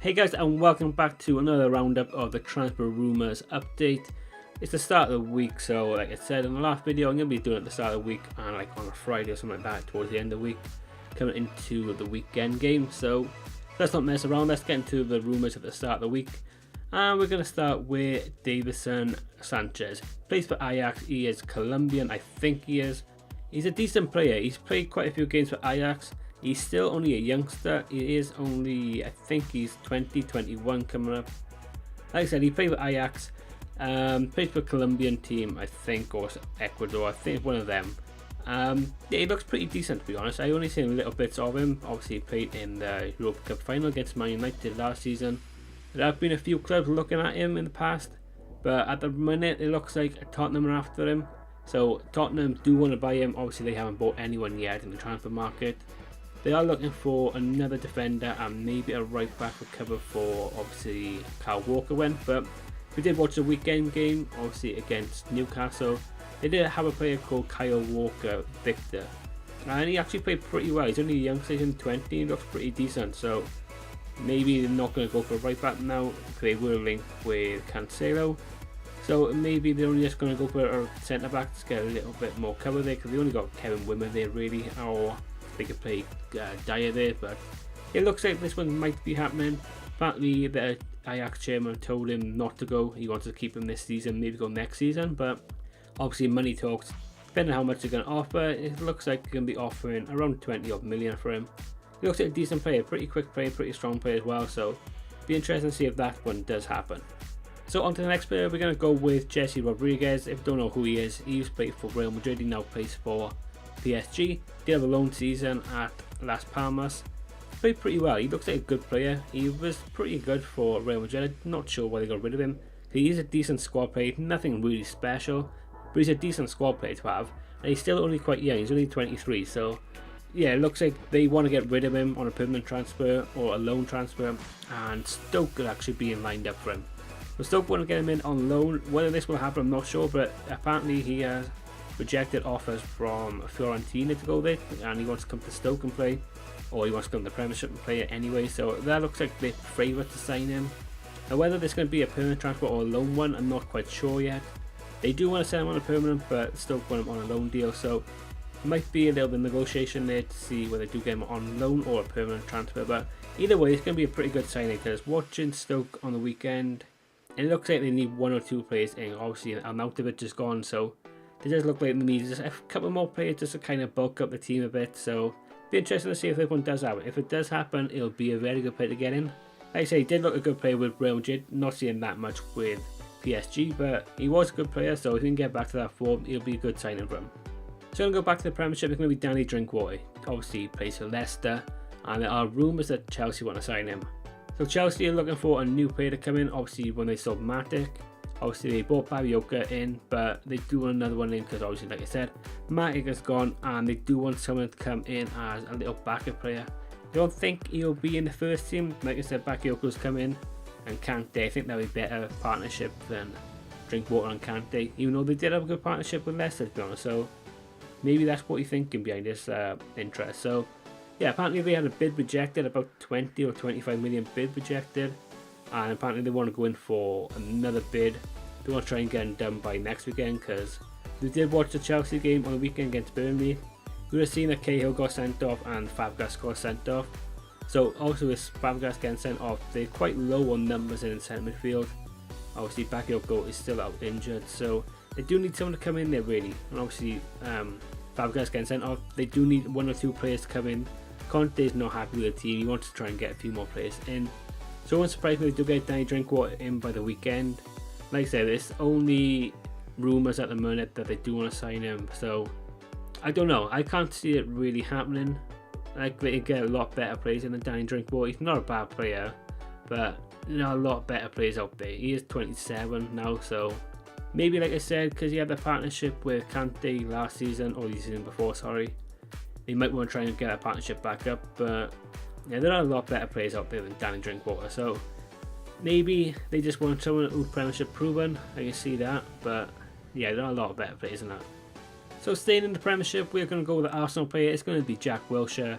Hey guys, and welcome back to another roundup of the transfer rumours update. It's the start of the week, so like I said in the last video, I'm going to be doing it at the start of the week and like on a Friday or something like that towards the end of the week, coming into the weekend game. So let's not mess around, let's get into the rumours at the start of the week. And we're going to start with Davinson Sanchez. Plays for Ajax, he is Colombian, I think he is. He's a decent player, he's played quite a few games for Ajax. He's still only a youngster. He is only, I think he's 20, 21 coming up. Like I said, he played for Ajax. Played for a Colombian team, I think, or Ecuador. I think one of them. Yeah, he looks pretty decent, to be honest. I only seen little bits of him. Obviously, he played in the Europa Cup final against Man United last season. There have been a few clubs looking at him in the past, but at the minute, it looks like Tottenham are after him. So Tottenham do want to buy him. Obviously, they haven't bought anyone yet in the transfer market. They are looking for another defender and maybe a right back for cover for obviously Kyle Walker went. But we did watch the weekend game, obviously against Newcastle. They did have a player called Kyle Walker Victor, and he actually played pretty well. He's only a youngster, he's 20, he looks pretty decent. So maybe they're not going to go for a right back now. They were linked with Cancelo. So maybe they're only just going to go for a centre back to get a little bit more cover there, because they only got Kevin Wimmer there really, or they could play Dyer there, but it looks like this one might be happening. Apparently the Ajax chairman told him not to go. He wants to keep him this season, maybe go next season, but obviously money talks. Depending on how much they're going to offer, it looks like they're going to be offering around 20 odd million for him. He looks like a decent player, pretty quick player, pretty strong player as well, so be interesting to see if that one does happen. So on to the next player, we're going to go with Jesse Rodriguez. If you don't know who he is, he used to play for Real Madrid, he now plays for PSG. Did have a loan season at Las Palmas. Played pretty well. He looks like a good player. He was pretty good for Real Madrid. I'm not sure why they got rid of him. He's a decent squad player, nothing really special, but he's a decent squad player to have. And he's still only quite young. He's only 23. So yeah, it looks like they want to get rid of him on a permanent transfer or a loan transfer. And Stoke could actually be lined up for him. But Stoke want to get him in on loan. Whether this will happen, I'm not sure. But apparently he has rejected offers from Fiorentina to go there, and he wants to come to Stoke and play, or he wants to come to the Premiership and play it anyway. So that looks like they're favourite to sign him. Now whether this is going to be a permanent transfer or a loan one, I'm not quite sure yet. They do want to send him on a permanent, but Stoke want him on a loan deal, so it might be a little bit of negotiation there to see whether they do get him on loan or a permanent transfer. But either way, it's going to be a pretty good signing, because watching Stoke on the weekend, it looks like they need one or two players in. Obviously Arnautovic is gone, so it does look like they need just a couple more players just to kind of bulk up the team a bit. So be interesting to see if this one does happen. If it does happen, it'll be a very good player to get in. Like I say, he did look a good player with Real Madrid. Not seeing that much with PSG, but he was a good player. So if he can get back to that form, it'll be a good signing for him. So I'm going to go back to the Premiership. It's going to be Danny Drinkwater. Obviously he plays for Leicester, and there are rumours that Chelsea want to sign him. So Chelsea are looking for a new player to come in. Obviously when they sold Matic, obviously they bought Bakayoko in, but they do want another one in, because obviously like I said, Matic is gone, and they do want someone to come in as a little backup player. I don't think he'll be in the first team. Like I said, Bakayoko's come in, and Kante, I think that would be a better partnership than Drinkwater and Kante, even though they did have a good partnership with Leicester, to be honest. So maybe that's what you're thinking behind this interest. So yeah, apparently they had a bid rejected, about 20 or 25 million bid rejected, and apparently they want to go in for another bid. They want to try and get it done by next weekend, because we did watch the Chelsea game on the weekend against Burnley. We would have seen that Cahill got sent off and Fabregas got sent off. So also with Fabregas getting sent off, they're quite low on numbers in the centre midfield. Obviously Bakayoko is still out injured, so they do need someone to come in there really. And obviously Fabregas getting sent off, they do need one or two players to come in. Conte is not happy with the team, he wants to try and get a few more players in. So it won't surprise me if they do get Danny Drinkwater in by the weekend. Like I said, there's only rumours at the minute that they do want to sign him, so I don't know. I can't see it really happening. Like, they get a lot better players than Danny Drinkwater. He's not a bad player, but there are a lot better players out there. He is 27 now, so maybe like I said, because he had the partnership with Kante last season, or the season before, sorry, they might want to try and get that partnership back up. But yeah, there are a lot better players out there than Danny Drinkwater, so maybe they just want someone who's Premiership proven. I can see that, but yeah, there are a lot of better players than that. So staying in the Premiership, we're going to go with the Arsenal player. It's going to be Jack Wilshere.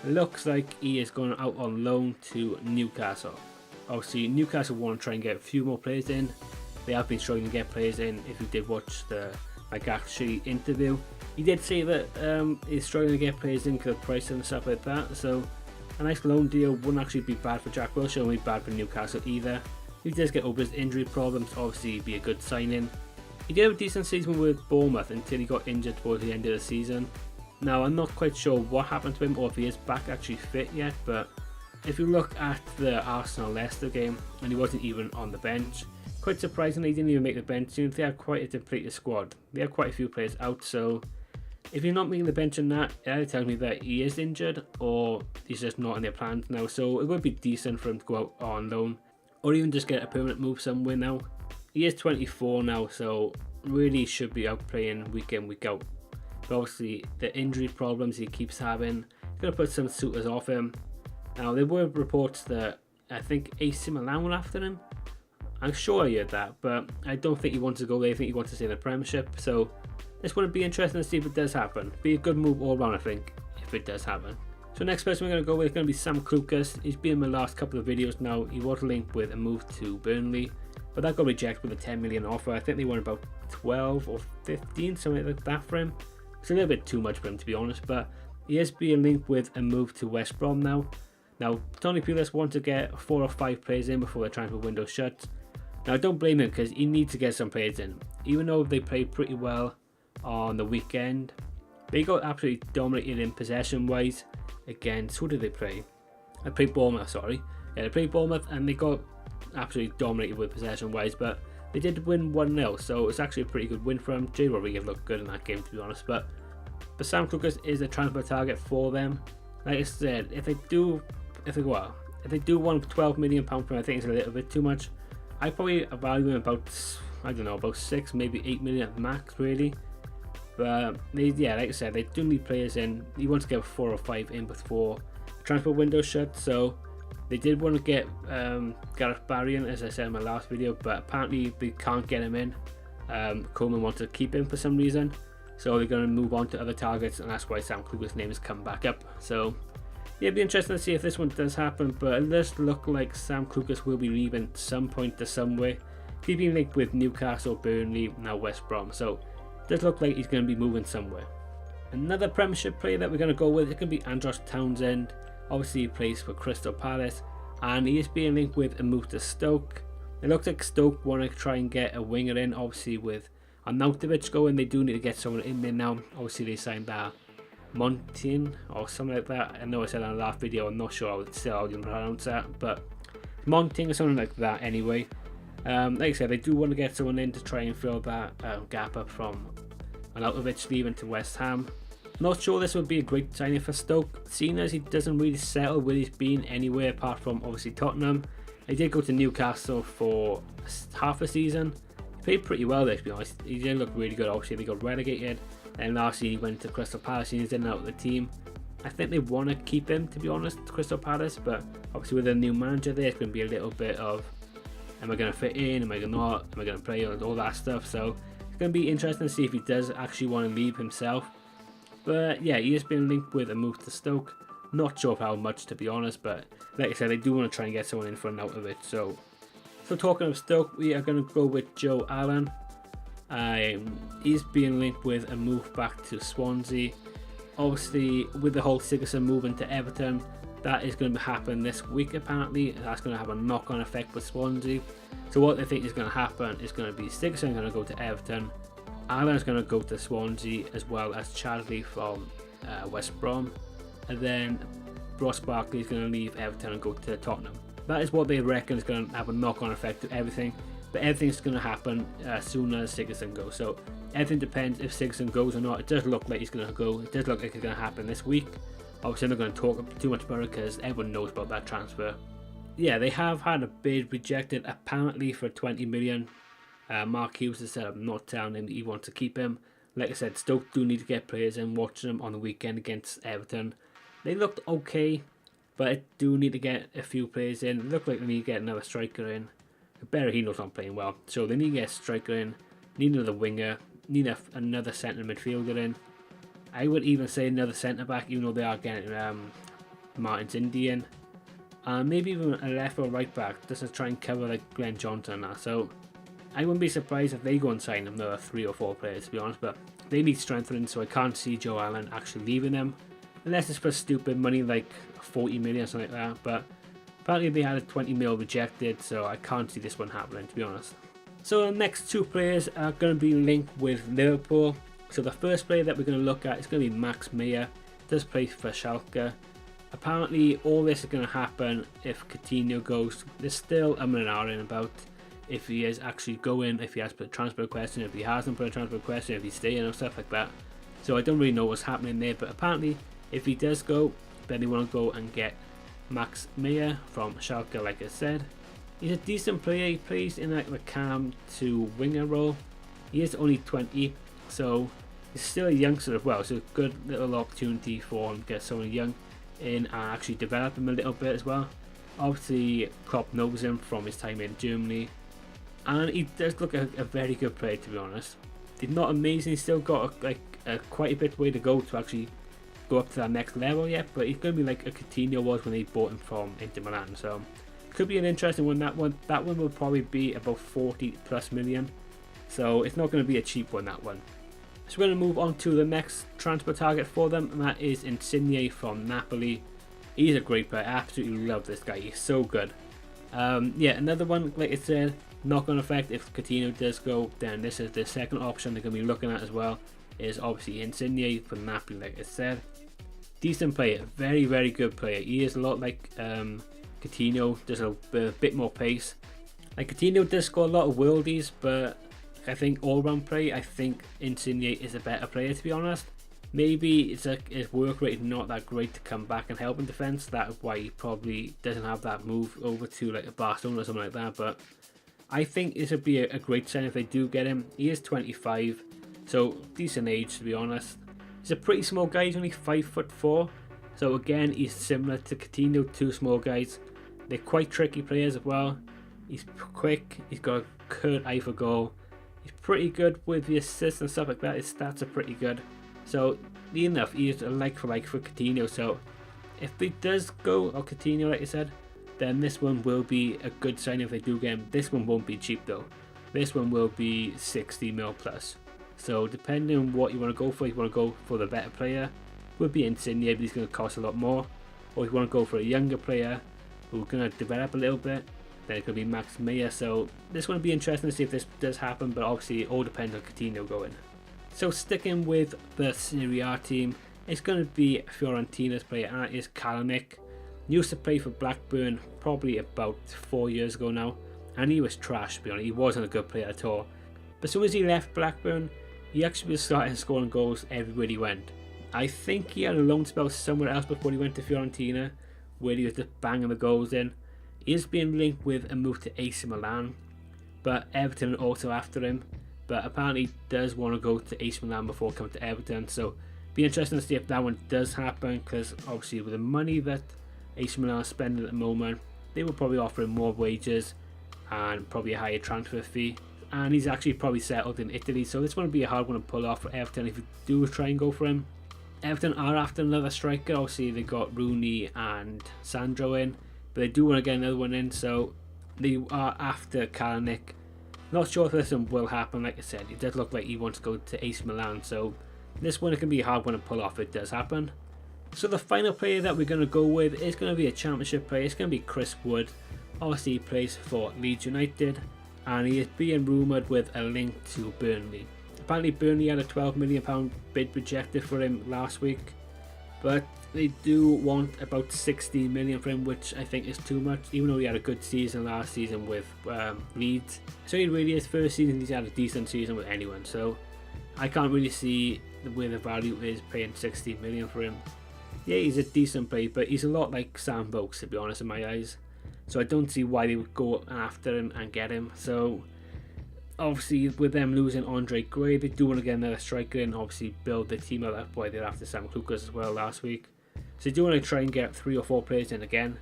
It looks like he is going out on loan to Newcastle. Obviously, Newcastle want to try and get a few more players in. They have been struggling to get players in. If you did watch the Gaxi interview, he did say that he's struggling to get players in because of price and stuff like that. So a nice loan deal wouldn't actually be bad for Jack Wilshere, wouldn't be bad for Newcastle either. If he does get over his injury problems, obviously he'd be a good signing. He did have a decent season with Bournemouth until he got injured towards the end of the season. Now, I'm not quite sure what happened to him or if he is back actually fit yet, but if you look at the Arsenal-Leicester game, and he wasn't even on the bench, quite surprisingly, he didn't even make the bench. They had quite a depleted squad. They had quite a few players out, so if you're not making the bench in that, it either tells me that he is injured or he's just not in their plans now. So it would be decent for him to go out on loan or even just get a permanent move somewhere now. He is 24 now, so really should be out playing week in, week out. But obviously, the injury problems he keeps having, he's going to put some suitors off him. Now, there were reports that I think AC Milan were after him. I'm sure I heard that, but I don't think he wants to go there. I think he wants to stay in the Premiership. So this would be interesting to see if it does happen. Be a good move all around, I think, if it does happen. So next person we're going to go with is going to be Sam Klukas. He's been in my last couple of videos now. He was linked with a move to Burnley, but that got rejected with a 10 million offer. I think they wanted about 12 or 15, something like that for him. It's a little bit too much for him, to be honest, but he is being linked with a move to West Brom now. Now, Tony Pulis wants to get 4 or 5 players in before the transfer window shuts. Now, I don't blame him because he needs to get some players in. Even though they played pretty well on the weekend, they got absolutely dominated in possession-wise against, who did they play? They played Bournemouth, sorry. Yeah, they played Bournemouth and they got absolutely dominated with possession-wise, but they did win 1-0, so it's actually a pretty good win for them. Jay Rodriguez looked good in that game, to be honest, but Sam Klukas is a transfer target for them. Like I said, if they do want £12 million from him, I think it's a little bit too much. I probably value him about, I don't know, about 6, maybe 8 million at max, really. But yeah, like I said, they do need players in. He wants to get 4 or 5 in before the transfer window shut. So they did want to get Gareth Barry in, as I said in my last video, but apparently they can't get him in. Coleman wants to keep him for some reason, so they're going to move on to other targets, and that's why Sam Klukas' name has come back up. So yeah, it'd be interesting to see if this one does happen, but it does look like Sam Klukas will be leaving some point to somewhere. He's been linked with Newcastle, Burnley, now West Brom, so it does look like he's going to be moving somewhere. Another Premiership player that we're going to go with, it can be Andros Townsend. Obviously he plays for Crystal Palace, and he is being linked with a move to Stoke. It looks like Stoke want to try and get a winger in, obviously with Arnautovic going, they do need to get someone in there now. Obviously they signed that Montin or something like that. I know I said in the last video, I'm not sure how you pronounce that, but Montin or something like that anyway. Like I said, they do want to get someone in to try and fill that gap up from Arnautovic leaving to West Ham. Not sure this would be a great signing for Stoke, seeing as he doesn't really settle where he's been anywhere apart from obviously Tottenham. He did go to Newcastle for half a season. He played pretty well there, to be honest. He did look really good. Obviously they got relegated, and last year he went to Crystal Palace and he's in and out of the team. I think they want to keep him, to be honest, Crystal Palace, but obviously with a new manager there, it's going to be a little bit of, am I going to fit in, am I not, am I going to play, all that stuff. So it's going to be interesting to see if he does actually want to leave himself. But yeah, he has been linked with a move to Stoke. Not sure of how much, to be honest, but like I said, they do want to try and get someone in for an out of it. So talking of Stoke, we are going to go with Joe Allen. He's being linked with a move back to Swansea. Obviously, with the whole Sigurdsson moving to Everton, that is going to happen this week apparently. That's going to have a knock-on effect with Swansea. So what they think is going to happen is going to be Sigurdsson going to go to Everton, Allen is going to go to Swansea, as well as Chadley from West Brom, and then Ross Barkley is going to leave Everton and go to Tottenham. That is what they reckon is going to have a knock-on effect to everything, but everything's going to happen as soon as Sigurdsson goes. So everything depends if Sigurdsson goes or not. It does look like he's going to go. It does look like it's going to happen this week. Obviously I'm not going to talk too much about it because everyone knows about that transfer. Yeah, they have had a bid rejected apparently for 20 million. Mark Hughes has said, I'm not telling him he wants to keep him. Like I said, Stoke do need to get players in. Watching them on the weekend against Everton, they looked okay, but I do need to get a few players in. It looked like they need to get another striker in. Berahino's not playing well, so they need to get a striker in, need another winger, need another centre midfielder in. I would even say another centre back, even though they are getting Martins Indy in. and maybe even a left or right back just to try and cover like Glenn Johnson and that. So I wouldn't be surprised if they go and sign another 3 or 4 players, to be honest, but they need strengthening, so I can't see Joe Allen actually leaving them unless it's for stupid money like 40 million or something like that. But apparently they had a 20 mil rejected, so I can't see this one happening, to be honest. So the next 2 players are going to be linked with Liverpool. So the first player that we're going to look at is going to be Max Meyer. Does play for Schalke. Apparently all this is going to happen if Coutinho goes. There's still and ahhing about if he is actually going, if he has put a transfer request in, if he hasn't put a transfer request in, if he's staying or stuff like that. So I don't really know what's happening there, but apparently if he does go, then they want to go and get Max Meyer from Schalke, like I said. He's a decent player. He plays in like the cam to winger role. He is only 20, so he's still a youngster as well, so a good little opportunity for him to get someone young in and actually develop him a little bit as well. Obviously Klopp knows him from his time in Germany, and he does look a very good player, to be honest. He's not amazing, he's still got quite a bit way to go to actually go up to that next level yet, but he's going to be like a Coutinho was when they bought him from Inter Milan, so could be an interesting one. That one will probably be about 40 plus million, so it's not going to be a cheap one, that one. So we're going to move on to the next transfer target for them, and that is Insigne from Napoli. He's a great player. I absolutely love this guy. He's so good. Yeah, another one, like I said, knock-on effect. If Coutinho does go, then this is the second option they're going to be looking at as well. Is obviously Insigne from Napoli, like I said. Decent player. Very, very good player. He is a lot like Coutinho. There's a bit more pace. Like Coutinho does score a lot of worldies, but I think all-round play, I think Insigne is a better player, to be honest. Maybe his work rate is not that great to come back and help in defence. That's why he probably doesn't have that move over to like a Barcelona or something like that. But I think this would be a great sign if they do get him. He is 25, so decent age, to be honest. He's a pretty small guy. He's only 5'4". So again, he's similar to Coutinho, 2 small guys. They're quite tricky players as well. He's quick. He's got a good eye for goal. He's pretty good with the assists and stuff like that. His stats are pretty good. So, enough, he is a like for Coutinho. So, if he does go, or Coutinho, like I said, then this one will be a good sign if they do get him. This one won't be cheap though. This one will be 60 mil plus. So, depending on what you want to go for, if you want to go for the better player, would be Insigne, but he's going to cost a lot more. Or if you want to go for a younger player who's going to develop a little bit, then it could be Max Meyer. So this one will be interesting to see if this does happen, but obviously it all depends on Coutinho going. So sticking with the Serie A team, it's going to be Fiorentina's player, and that is Kalinic. Used to play for Blackburn probably about 4 years ago now, and he was trash, to be honest. He wasn't a good player at all. But as soon as he left Blackburn, he actually was starting scoring goals everywhere he went. I think he had a loan spell somewhere else before he went to Fiorentina, where he was just banging the goals in. He is being linked with a move to AC Milan, but Everton also after him. But apparently he does want to go to AC Milan before coming to Everton, so be interesting to see if that one does happen, because obviously with the money that AC Milan are spending at the moment, they will probably offer him more wages and probably a higher transfer fee. And he's actually probably settled in Italy, so this one will be a hard one to pull off for Everton if you do try and go for him. Everton are after another striker. Obviously they got Rooney and Sandro in, but they do want to get another one in, so they are after Kalinic. Not sure if this one will happen. Like I said, it does look like he wants to go to AC Milan, so this one can be a hard one to pull off if it does happen. So the final player that we're going to go with is going to be a championship player. It's going to be Chris Wood. Obviously he plays for Leeds United, and he is being rumoured with a link to Burnley. Apparently Burnley had a £12 million bid rejected for him last week, but they do want about 16 million for him, which I think is too much, even though he had a good season last season with Leeds. So he really, his first season he's had a decent season with anyone, so I can't really see where the value is paying 16 million for him. Yeah, he's a decent player, but he's a lot like Sam Vokes, to be honest, in my eyes. So I don't see why they would go after him and get him. So obviously with them losing Andre Gray, they do want to get another striker and obviously build the team up. That's why they're after Sam Lucas as well last week. So they do want to try and get 3 or 4 players in again.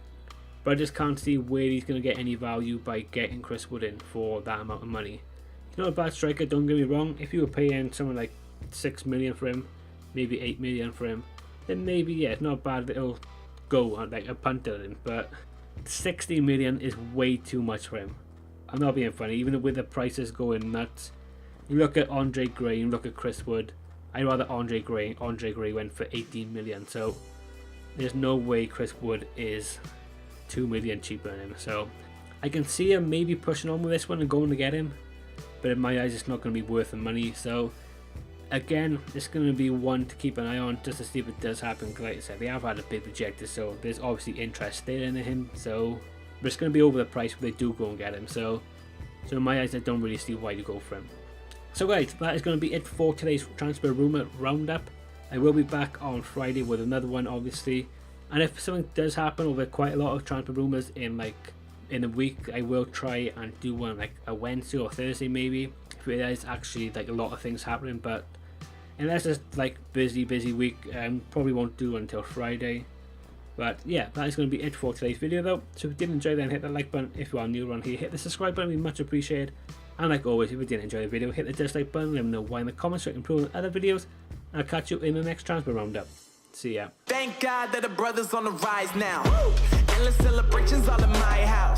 But I just can't see where he's going to get any value by getting Chris Wood in for that amount of money. He's not a bad striker, don't get me wrong. If you were paying someone like 6 million for him, maybe 8 million for him, then maybe, yeah, it's not a bad little go on like a punter in. But 60 million is way too much for him. I'm not being funny, even with the prices going nuts. You look at Andre Gray, you look at Chris Wood. I'd rather Andre Gray. Andre Gray went for 18 million, so there's no way Chris Wood is 2 million cheaper than him. So I can see him maybe pushing on with this one and going to get him, but in my eyes it's not going to be worth the money. So again, it's going to be one to keep an eye on just to see if it does happen. Like I said, they have had a big rejected, so there's obviously interest there in him. So but it's going to be over the price if they do go and get him. So in my eyes, I don't really see why to go for him. So guys, that is going to be it for today's transfer rumour roundup. I will be back on Friday with another one, obviously. And if something does happen over quite a lot of transfer rumours in a week, I will try and do one like a Wednesday or Thursday maybe. If it is actually like a lot of things happening, but unless it's like busy week, probably won't do until Friday. But yeah, that is going to be it for today's video though. So if you did enjoy, then hit that like button. If you are new around here, hit the subscribe button, it'd be much appreciated. And like always, if you did enjoy the video, hit the dislike button, let me know why in the comments so I can improve on other videos. And I'll catch you in the next transfer roundup. See ya. Thank God that the brothers on the rise now. Endless celebrations all in my house.